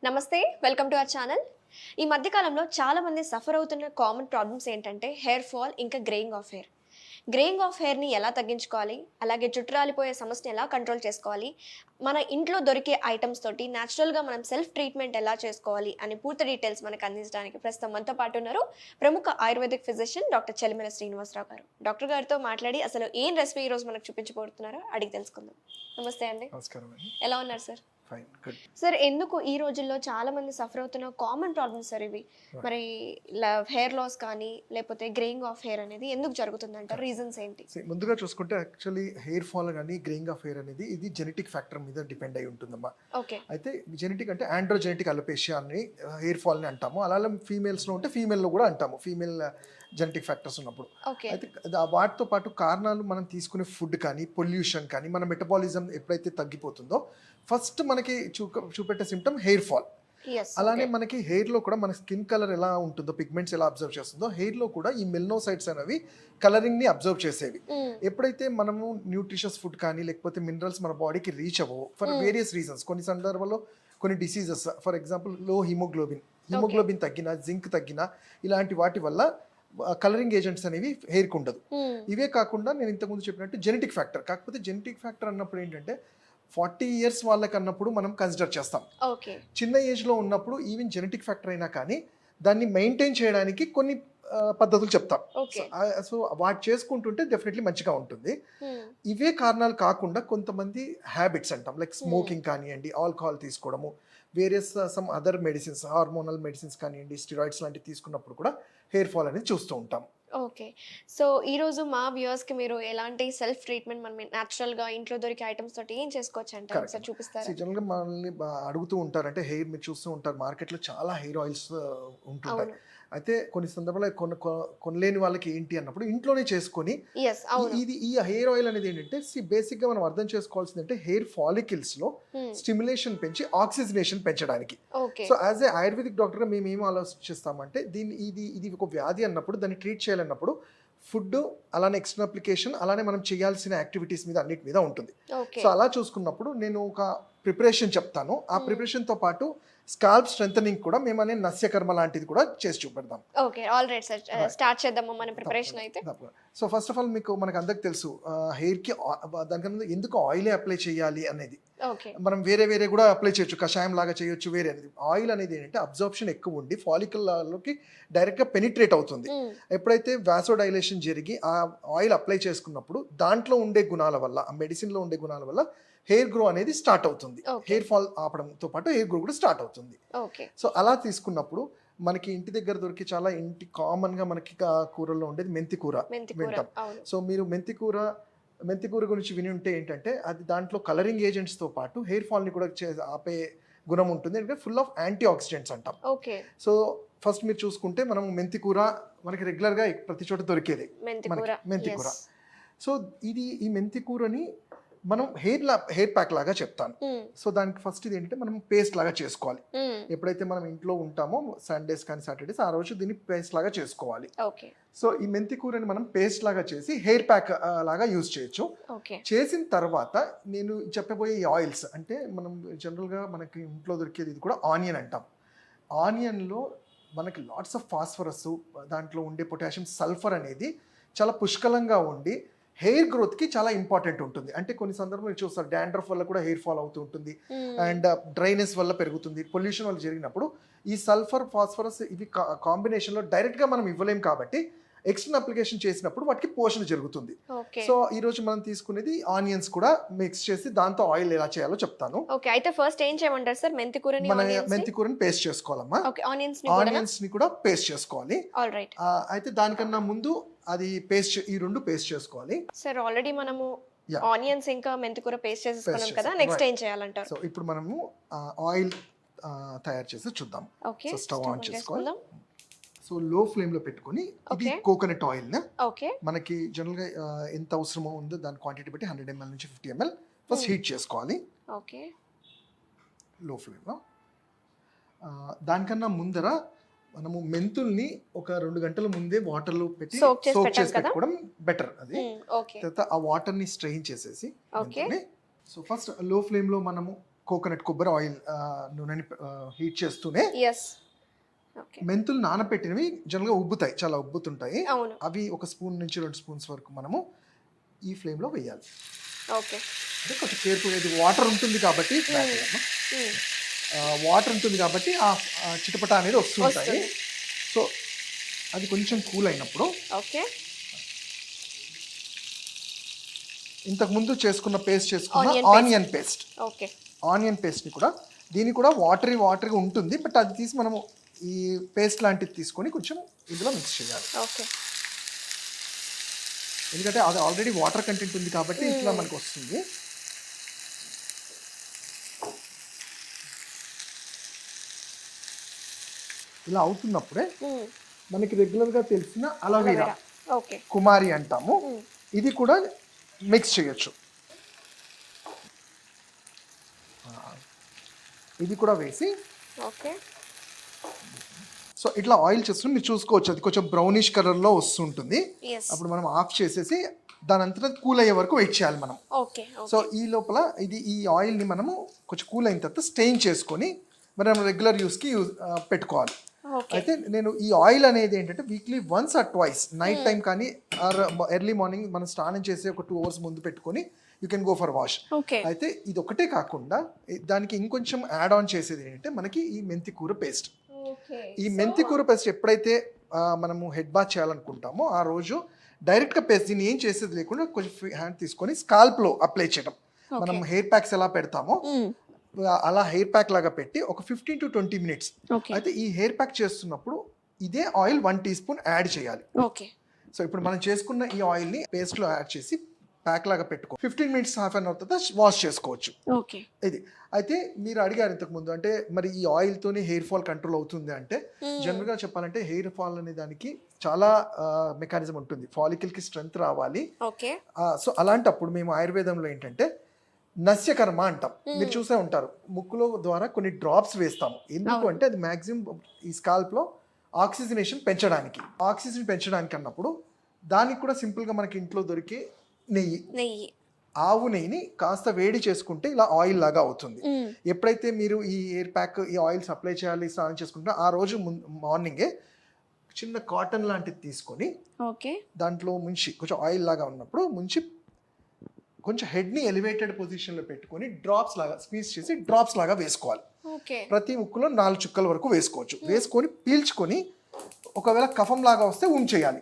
నమస్తే, welcome to our channel. ఈ మధ్య కాలంలో చాలా మంది సఫర్ అవుతున్న కామన్ ప్రాబ్లమ్స్ ఏంటంటే హెయిర్ ఫాల్, ఇంకా greying of hair. Greying of హెయిర్ని ఎలా తగ్గించుకోవాలి, అలాగే జుట్టు రాలిపోయే సమస్యని ఎలా కంట్రోల్ చేసుకోవాలి, మన ఇంట్లో దొరికే ఐటమ్స్ తోటి న్యాచురల్గా మనం సెల్ఫ్ ట్రీట్మెంట్ ఎలా చేసుకోవాలి అని పూర్తి డీటెయిల్స్ మనకు అందించడానికి ప్రస్తుతం మనతో పాటు ఉన్నారు ప్రముఖ ayurvedic physician doctor Chelimela Srinivasarao garu. Doctor గారితో మాట్లాడి అసలు ఏం రెసిపీ ఈరోజు మనకు చూపించబోతున్నారో అడిగి తెలుసుకుందాం. నమస్తే అండి. నమస్కారం అండి. ఎలా ఉన్నారు సార్? Fine, good. సార్, ఎందుకు ఈ రోజుల్లో చాలా మంది సఫర్ అవుతున్న కామన్ ప్రాబ్లమ్స్ సార్ ఇవి? మరి హెయిర్ లాస్ కానీ లేకపోతే గ్రేయింగ్ ఆఫ్ హెయిర్ అనేది ఎందుకు జరుగుతుంది అంటారు? రీజన్స్ ఏంటి? ముందుగా చూసుకుంటే యాక్చువల్లీ హెయిర్ ఫాల్ కానీ గ్రేయింగ్ ఆఫ్ హెయిర్ అనేది ఇది జెనెటిక్ ఫ్యాక్టర్ మీద డిపెండ్ అయి ఉంటుందమ్మా. ఓకే. అయితే జెనెటిక్ అంటే ఆండ్రోజెనెటిక్ అలోపేషియా అని హెయిర్ ఫాల్ని అంటాము. అలాగే ఫీమేల్స్లో ఉంటే ఫీమేల్లో కూడా అంటాము, ఫీమేల్ జెనెటిక్ ఫ్యాక్టర్స్ ఉన్నప్పుడు. అయితే వాటితో పాటు కారణాలు మనం తీసుకునే ఫుడ్ కానీ పొల్యూషన్ కానీ మన మెటబాలిజం ఎప్పుడైతే తగ్గిపోతుందో ఫస్ట్ మనకి చూపెట్టే సిమ్టమ్ హెయిర్ ఫాల్. అలానే మనకి హెయిర్లో కూడా మన స్కిన్ కలర్ ఎలా ఉంటుందో, పిగ్మెంట్స్ ఎలా అబ్జర్వ్ చేస్తుందో హెయిర్లో కూడా ఈ మెల్నోసైట్స్ అనేవి కలరింగ్ని అబ్జర్వ్ చేసేవి. ఎప్పుడైతే మనము న్యూట్రిషియస్ ఫుడ్ కానీ లేకపోతే మినరల్స్ మన బాడీకి రీచ్ అవ్వవు ఫర్ వేరియస్ రీజన్స్, కొన్ని సందర్భాల్లో కొన్ని డిసీజెస్, ఫర్ ఎగ్జాంపుల్ లో హిమోగ్లోబిన్ తగ్గినా, జింక్ తగ్గినా, ఇలాంటి వాటి వల్ల కలరింగ్ ఏజెంట్స్ అనేవి హెయిర్కి ఉండదు. ఇవే కాకుండా నేను ఇంతకుముందు చెప్పినట్టు జెనెటిక్ ఫ్యాక్టర్. కాకపోతే జెనెటిక్ ఫ్యాక్టర్ అన్నప్పుడు ఏంటంటే 40 years వాళ్ళకి అన్నప్పుడు మనం కన్సిడర్ చేస్తాం. చిన్న ఏజ్లో ఉన్నప్పుడు ఈవెన్ జెనెటిక్ ఫ్యాక్టర్ అయినా కానీ దాన్ని మెయింటైన్ చేయడానికి కొన్ని పద్ధతులు చెప్తాం. సో వాటి చేసుకుంటుంటే డెఫినెట్లీ మంచిగా ఉంటుంది. ఇవే కారణాలు కాకుండా కొంతమంది హ్యాబిట్స్ అంటాం, లైక్ స్మోకింగ్ కానివ్వండి, ఆల్కహాల్ తీసుకోవడము, various some other medicines, hormonal medicines కానివ్వండి, స్టిరాయిడ్స్ లాంటివి తీసుకున్నప్పుడు కూడా హెయిర్ ఫాల్ అనేది చూస్తూ ఉంటాం. ఓకే. సో ఈరోజు మా వ్యూవర్స్కి మీరు ఎలాంటి సెల్ఫ్ ట్రీట్మెంట్ మనం న్యాచురల్గా ఇంట్లో దొరికే ఐటమ్స్ తోటి ఏం చేసుకోవచ్చు అంటే ఒకసారి చూపిస్తారా? జనరల్గా మనల్ని అడుగుతూ ఉంటారు, అంటే హెయిర్ మీరు చూస్తూ ఉంటారు మార్కెట్లో చాలా హెయిర్ ఆయిల్స్ ఉంటుంటాయి. అయితే కొన్ని సందర్భాల్లో కొనలేని వాళ్ళకి ఏంటి అన్నప్పుడు ఇంట్లోనే చేసుకొని ఈ హెయిర్ ఆయిల్ అనేది ఏంటంటే బేసిక్గా మనం అర్థం చేసుకోవాల్సింది అంటే హెయిర్ ఫాలికల్స్ లో స్టిమ్యులేషన్ పెంచి ఆక్సిజనేషన్ పెంచడానికి. సో యాజ్ ఏ ఆయుర్వేదిక్ డాక్టర్గా మేము ఏం ఆలోచిస్తామంటే ఇది ఒక వ్యాధి అన్నప్పుడు దాన్ని ట్రీట్ చేయాలన్నప్పుడు ఫుడ్, అలానే ఎక్స్టర్నల్ అప్లికేషన్, అలానే మనం చేయాల్సిన యాక్టివిటీస్ మీద అన్నిటి మీద ఉంటుంది. సో అలా చూసుకున్నప్పుడు నేను ఒక ప్రిపరేషన్ చెప్తాను. ఆ ప్రిపరేషన్తో పాటు స్కాల్ప్ స్ట్రెంథనింగ్ కూడా మేము అనే నస్యకర్మ లాంటిది కూడా చేసి చూపెడదాం. ఓకే, ఆల్రైట్ సార్, స్టార్ట్ చేద్దాము మన ప్రిపరేషన్ అయితే. సో ఫస్ట్ ఆఫ్ ఆల్ మనకు అందరికి తెలుసు హెయిర్కి దానికన్నా ఎందుకు ఆయిలే అప్లై చేయాలి అనేది. మనం వేరే కూడా అప్లై చేయొచ్చు, కషాయం లాగా చేయొచ్చు, వేరే అనేది. ఆయిల్ అనేది ఏంటంటే అబ్జార్ప్షన్ ఎక్కువ ఉండి ఫాలికల్లోకి డైరెక్ట్గా పెనిట్రేట్ అవుతుంది. ఎప్పుడైతే వాసోడైలేషన్ జరిగి ఆ ఆయిల్ అప్లై చేసుకున్నప్పుడు దాంట్లో ఉండే గుణాల వల్ల, ఆ మెడిసిన్లో ఉండే గుణాల వల్ల హెయిర్ గ్రో అనేది స్టార్ట్ అవుతుంది. హెయిర్ ఫాల్ ఆపడంతో పాటు హెయిర్ గ్రో కూడా స్టార్ట్ అవుతుంది. సో అలా తీసుకున్నప్పుడు మనకి ఇంటి దగ్గర దొరికి చాలా కామన్ గా మనకి కూరల్లో ఉండేది మెంతి కూర వింటాం. సో మీరు మెంతి కూర గురించి విని ఉంటే ఏంటంటే అది దాంట్లో కలరింగ్ ఏజెంట్స్ తో పాటు హెయిర్ ఫాల్ ని కూడా ఆపే గుణం ఉంటుంది. ఎందుకంటే ఫుల్ ఆఫ్ యాంటీ ఆక్సిడెంట్స్ అంటాం. సో ఫస్ట్ మీరు చూసుకుంటే మనం మెంతి కూర మనకి రెగ్యులర్ గా ప్రతి చోట దొరికేది మెంతి కూర. సో ఈ మెంతి కూరని మనం హెయిర్ ప్యాక్ లాగా చెప్తాను. సో దానికి ఫస్ట్ ఇది ఏంటంటే మనం పేస్ట్ లాగా చేసుకోవాలి. ఎప్పుడైతే మనం ఇంట్లో ఉంటామో సండేస్ కానీ సాటర్డేస్ ఆ రోజు దీన్ని పేస్ట్ లాగా చేసుకోవాలి. సో ఈ మెంతి కూరని మనం పేస్ట్ లాగా చేసి హెయిర్ ప్యాక్ లాగా యూజ్ చేయొచ్చు. చేసిన తర్వాత నేను చెప్పబోయే ఈ ఆయిల్స్ అంటే మనం జనరల్గా మనకి ఇంట్లో దొరికేది ఇది కూడా ఆనియన్ అంటాం. ఆనియన్లో మనకి లాట్స్ ఆఫ్ ఫాస్ఫరస్, దాంట్లో ఉండే పొటాషియం, సల్ఫర్ అనేది చాలా పుష్కలంగా ఉండి హెయిర్ గ్రోత్ కి చాలా ఇంపార్టెంట్ ఉంటుంది. అంటే కొన్ని సందర్భాలు చూస్తారు డాండ్రఫ్ వల్ల కూడా హెయిర్ ఫాల్ అవుతూ ఉంటుంది, అండ్ డ్రైనెస్ వల్ల పెరుగుతుంది, పొల్యూషన్ వల్ల జరిగినప్పుడు ఈ సల్ఫర్, ఫాస్ఫరస్ ఇవి కాంబినేషన్ లో డైరెక్ట్ గా మనం ఇవ్వలేం కాబట్టి ఎక్స్టర్నల్ అప్లికేషన్ చేసినప్పుడు వాటికి పోషణ జరుగుతుంది. సో ఈ రోజు మనం తీసుకునేది ఆనియన్స్ కూడా మిక్స్ చేసి దాంతో ఆయిల్ ఎలా చేయాలో చెప్తాను. అయితే ఫస్ట్ ఏం చేయమంటారు సార్? మెంతి కూరని పేస్ట్ చేసుకోవాలమ్మా. ఆనియన్స్ ని కూడా పేస్ట్ చేసుకోవాలి. అయితే దానికన్నా ముందు అది పేస్ట్, ఈ రెండు పేస్ట్ చేసుకోవాలి సార్. ఆల్రెడీ మనము ఆనియన్స్ ఇంకా మెంతికూర పేస్ట్ చేసేసుకున్నాం కదా, నెక్స్ట్ ఏం చేయాలంటారు? సో ఇప్పుడు మనము ఆయిల్ తయారు చేసి చూద్దాం. సో స్టవ్ ఆన్ చేసుకోవాలి. సో లో ఫ్లేమ్ లో పెట్టుకొని ఇది కోకోనట్ ఆయిల్ మనకి జనరల్ గా ఎంత అవసరమో ఉందో దాని క్వాంటిటీ బట్టి 100 ml నుంచి 50 ml ఫస్ట్ హీట్ చేసుకోవాలి లో ఫ్లేమ్ లో. దానికన్నా ముందర మనము మెంతుల్ని ఒక 2 గంటల ముందే వాటర్ లో పెట్టి సోక్ చేసి పెట్టుకోవడం బెటర్. అది తర్వాత ఆ వాటర్ ని స్ట్రెయిన్ చేసేసి, సో ఫస్ట్ లో ఫ్లేమ్ లో మనము కోకోనట్ కొబ్బరి ఆయిల్ నూనెని హీట్ చేస్తూనే ఎస్. ఓకే. మెంతులు నానబెట్టినవి జనరల్గా ఉబ్బుతాయి, చాలా ఉబ్బుతుంటాయి. అవును. అవి 1 స్పూన్ నుంచి 2 స్పూన్స్ వరకు మనము ఈ ఫ్లేమ్లో వేయాలి. ఓకే. అంటే కొంచెం కేర్ఫుల్, ఇది వాటర్ ఉంటుంది కాబట్టి వాటర్ ఉంటుంది కాబట్టి ఆ చిటపట అనేది వస్తుంటాయి. సో అది కొంచెం కూల్ అయినప్పుడు ఓకే. ఇంతకుముందు చేసుకున్న ఆనియన్ పేస్ట్, ఓకే. ఆనియన్ పేస్ట్ని కూడా దీన్ని కూడా వాటరీగా ఉంటుంది, బట్ అది తీసి మనము ఈ పేస్ట్ లాంటిది తీసుకొని కొంచెం ఇందులో మిక్స్ చేయాలి. ఓకే. ఎందుకంటే అది ఆల్రెడీ వాటర్ కంటెంట్ ఉంది కాబట్టి ఇట్లా మనకు వస్తుంది. ఇలా అవుతున్నప్పుడే మనకి రెగ్యులర్గా తెలిసిన అలోవెరా, ఓకే, కుమారి అంటాము, ఇది కూడా మిక్స్ చేయొచ్చు. ఇది కూడా వేసి ఓకే. సో ఇట్లా ఆయిల్ చేస్తుంది, మీరు చూసుకోవచ్చు అది కొంచెం బ్రౌనిష్ కలర్లో వస్తుంటుంది. అప్పుడు మనం ఆఫ్ చేసేసి దాని అంతా కూల్ అయ్యే వరకు వెయిట్ చేయాలి మనం. ఓకే. సో ఈ లోపల ఈ ఆయిల్ని మనము కొంచెం కూల్ అయిన తర్వాత స్టెయిన్ చేసుకొని మనం రెగ్యులర్ యూస్కి పెట్టుకోవాలి. అయితే నేను ఈ ఆయిల్ అనేది ఏంటంటే weekly once or twice, night time కానీ ఆర్ ఎర్లీ మార్నింగ్ మనం స్నానం చేసి ఒక 2 hours ముందు పెట్టుకొని you can go for wash. అయితే ఇది ఒకటే కాకుండా దానికి ఇంకొంచెం యాడ్ ఆన్ చేసేది ఏంటంటే మనకి ఈ మెంతి కూర పేస్ట్. ఈ మెంతి కూర పేస్ట్ ఎప్పుడైతే మనము హెడ్ బాత్ చేయాలనుకుంటామో ఆ రోజు డైరెక్ట్గా పేస్ట్, దీన్ని ఏం చేసేది లేకుండా కొంచెం ఫ్రీ హ్యాండ్ తీసుకొని స్కాల్ప్లో అప్లై చేయడం. మనం హెయిర్ ప్యాక్స్ ఎలా పెడతామో అలా హెయిర్ ప్యాక్ లాగా పెట్టి ఒక 15 to 20 minutes. అయితే ఈ హెయిర్ ప్యాక్ చేస్తున్నప్పుడు ఇదే ఆయిల్ 1 teaspoon యాడ్ చేయాలి. సో ఇప్పుడు మనం చేసుకున్న ఈ ఆయిల్ని పేస్ట్లో యాడ్ చేసి ప్యాక్ లాగా పెట్టుకో 15 minutes, హాఫ్ అన్ అవర్ తర్వాత వాష్ చేసుకోవచ్చు. ఇది అయితే మీరు అడిగారు ఇంతకు ముందు, అంటే మరి ఈ ఆయిల్తోనే హెయిర్ ఫాల్ కంట్రోల్ అవుతుంది అంటే, జనరల్గా చెప్పాలంటే హెయిర్ ఫాల్ అనే దానికి చాలా మెకానిజం ఉంటుంది. ఫాలికల్కి స్ట్రెంగ్త్ రావాలి. సో అలాంటప్పుడు మేము ఆయుర్వేదంలో ఏంటంటే నస్యకర్మ అంటాం. మీరు చూసే ఉంటారు, ముక్కులో ద్వారా కొన్ని డ్రాప్స్ వేస్తాము. ఎందుకు అంటే అది మ్యాక్సిమం ఈ స్కాల్ప్లో ఆక్సిజనేషన్ పెంచడానికి, అన్నప్పుడు దానికి కూడా సింపుల్గా మనకి ఇంట్లో దొరికే నెయ్యి, ఆవు నెయ్యిని కాస్త వేడి చేసుకుంటే ఇలా ఆయిల్ లాగా అవుతుంది. ఎప్పుడైతే మీరు ఈ హెయిర్ ప్యాక్, ఈ ఆయిల్స్ అప్లై చేయాలి, స్నానం చేసుకుంటే ఆ రోజు మార్నింగే చిన్న కాటన్ లాంటిది తీసుకొని దాంట్లో ముంచి కొంచెం ఆయిల్ లాగా ఉన్నప్పుడు ముంచి కొంచెం హెడ్ని ఎలివేటెడ్ పొజిషన్లో పెట్టుకొని డ్రాప్స్ లాగా స్క్వీజ్ చేసి డ్రాప్స్ లాగా వేసుకోవాలి. ప్రతి ముక్కులో 4 చుక్కల వరకు వేసుకోవచ్చు. వేసుకొని పీల్చుకొని ఒకవేళ కఫం లాగా వస్తే ఉంచేయాలి.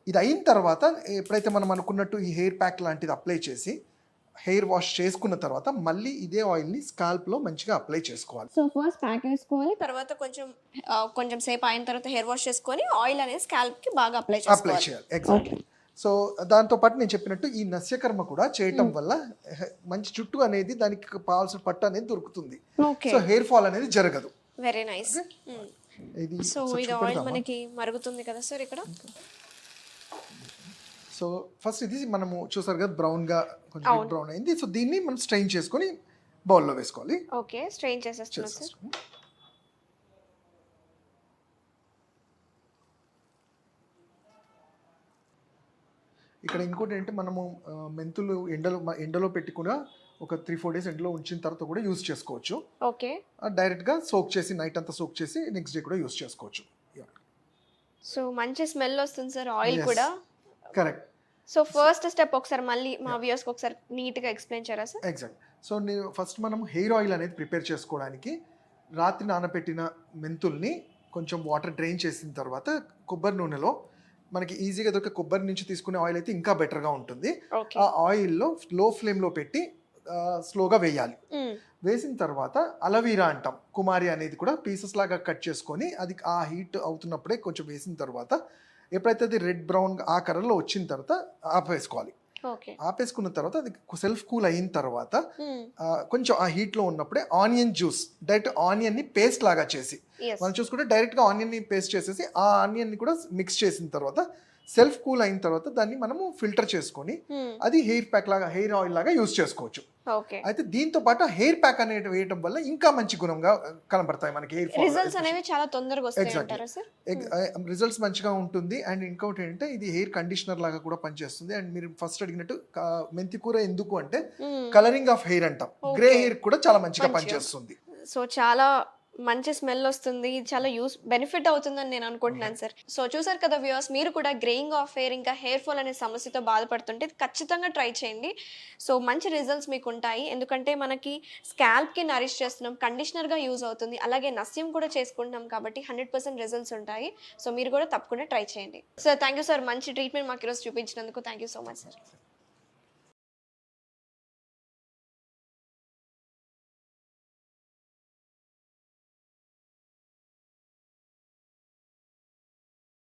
ఇది అయిన తర్వాత ఎప్పుడైతే మనం అనుకున్నట్టు ఈ హెయిర్ ప్యాక్ లాంటిది అప్లై చేసి హెయిర్ వాష్ చేసుకున్న తర్వాత మళ్ళీ ఇదే ఆయిల్ని స్కాల్ప్లో మంచిగా అప్లై చేసుకోవాలి. సో ఫస్ట్ ప్యాక్ వేసుకోవాలి, తర్వాత కొంచెం సేపు అయిన తర్వాత హెయిర్ వాష్ చేసుకొని ఆయిల్ అనేది స్కాల్ప్కి బాగా అప్లై చేయాలి. ఎగ్జాక్ట్లీ. సో దాంతోపాటు నేను చెప్పినట్టు ఈ నస్యకర్మ కూడా చేయటం వల్ల మంచి జుట్టు అనేది, దానికి కావాల్సిన పట్టు అనేది దొరుకుతుంది. సో హెయిర్ ఫాల్ అనేది జరగదు. Very nice. సో ఇది ఆయిల్ మనకి మరుగుతుంది కదా సార్ ఇక్కడ. సో ఫస్ట్ ఇది మనము చూసారు కదా బ్రౌన్గా కొంచెం బ్రౌన్ అయింది. సో దీన్ని మనం స్ట్రెయిన్ చేసుకొని బౌల్లో వేసుకోవాలి. ఓకే, స్ట్రెయిన్ చేసేస్తున్నాం సార్. ఇక్కడ ఇంకోటి ఏంటంటే మనము మెంతులు ఎండలో పెట్టి కూడా ఒక 3-4 days ఎండలో ఉంచిన తర్వాత కూడా యూజ్ చేసుకోవచ్చు. ఓకే, డైరెక్ట్గా సోక్ చేసి నైట్ అంతా సోక్ చేసి నెక్స్ట్ డే కూడా యూజ్ చేసుకోవచ్చు. సో మంచి స్మెల్ వస్తుంది సార్ ఆయిల్ కూడా. కరెక్ట్. సో ఫస్ట్ స్టెప్ ఒకసారి మళ్ళీ మా వ్యూయర్స్కి ఒకసారి నీట్గా ఎక్స్ప్లెయిన్ చేయరా సార్? ఎగ్జాక్ట్. సో నేను ఫస్ట్ మనం హెయిర్ ఆయిల్ అనేది ప్రిపేర్ చేసుకోవడానికి రాత్రి నానబెట్టిన మెంతుల్ని కొంచెం వాటర్ డ్రైన్ చేసిన తర్వాత కొబ్బరి నూనెలో, మనకి ఈజీగా దొరికే కొబ్బరి నుంచి తీసుకునే ఆయిల్ అయితే ఇంకా బెటర్గా ఉంటుంది. ఆ ఆయిల్లో లో ఫ్లేమ్లో పెట్టి స్లోగా వేయాలి. వేసిన తర్వాత అలవీరా అంటాం, కుమారి అనేది కూడా పీసెస్ లాగా కట్ చేసుకొని అది ఆ హీట్ అవుతున్నప్పుడే కొంచెం వేసిన తర్వాత ఎప్పుడైతే అది రెడ్ బ్రౌన్ ఆ కలర్లో వచ్చిన తర్వాత ఆపేసుకోవాలి. ఆపేసుకున్న తర్వాత అది సెల్ఫ్ కూల్ అయిన తర్వాత కొంచెం ఆ హీట్లో ఉన్నప్పుడే ఆనియన్ జ్యూస్, డైరెక్ట్ ఆనియన్ని పేస్ట్ లాగా చేసి మనం చూసుకుంటే డైరెక్ట్గా ఆనియన్ని పేస్ట్ చేసేసి ఆ ఆనియన్ని కూడా మిక్స్ చేసిన తర్వాత సెల్ఫ్ కూల్ అయిన తర్వాత దాన్ని మనము ఫిల్టర్ చేసుకొని అది హెయిర్ ప్యాక్ లాగా హెయిర్ ఆయిల్ లాగా యూజ్ చేసుకోవచ్చు. ఓకే. అయితే దీంతో పాటు హెయిర్ ప్యాక్ అనేది వేయడం వల్ల ఇంకా మంచి గుణంగా కనబడతాయి మనకి హెయిర్ రిజల్ట్స్ అనేవి చాలా తొందరగా వస్తాయి అంటారా సార్? రిజల్ట్స్ మంచిగా ఉంటుంది. అండ్ ఇంకోటి ఏంటంటే ఇది హెయిర్ కండిషనర్ లాగా కూడా పనిచేస్తుంది. అండ్ మీరు ఫస్ట్ అడిగినట్టు మెంతి కూర ఎందుకు అంటే కలరింగ్ ఆఫ్ హెయిర్ అంటాం, గ్రే హెయిర్ కూడా చాలా మంచిగా పనిచేస్తుంది. సో చాలా మంచి స్మెల్ వస్తుంది, చాలా బెనిఫిట్ అవుతుందని నేను అనుకుంటున్నాను సార్. సో చూసారు కదా వ్యూవర్స్, మీరు కూడా గ్రేయింగ్ ఆఫ్ హెయిర్ ఇంకా హెయిర్ ఫాల్ అనే సమస్యతో బాధపడుతుంటే ఖచ్చితంగా ట్రై చేయండి. సో మంచి రిజల్ట్స్ మీకు ఉంటాయి. ఎందుకంటే మనకి స్కాల్ప్కి నరిష్ చేస్తున్నాం, కండిషనర్గా యూజ్ అవుతుంది, అలాగే నస్యం కూడా చేసుకుంటున్నాం కాబట్టి 100% రిజల్ట్స్ ఉంటాయి. సో మీరు కూడా తప్పకుండా ట్రై చేయండి. సార్ థ్యాంక్ యూ సార్, మంచి ట్రీట్మెంట్ మాకు ఈరోజు చూపించినందుకు thank you so much sir.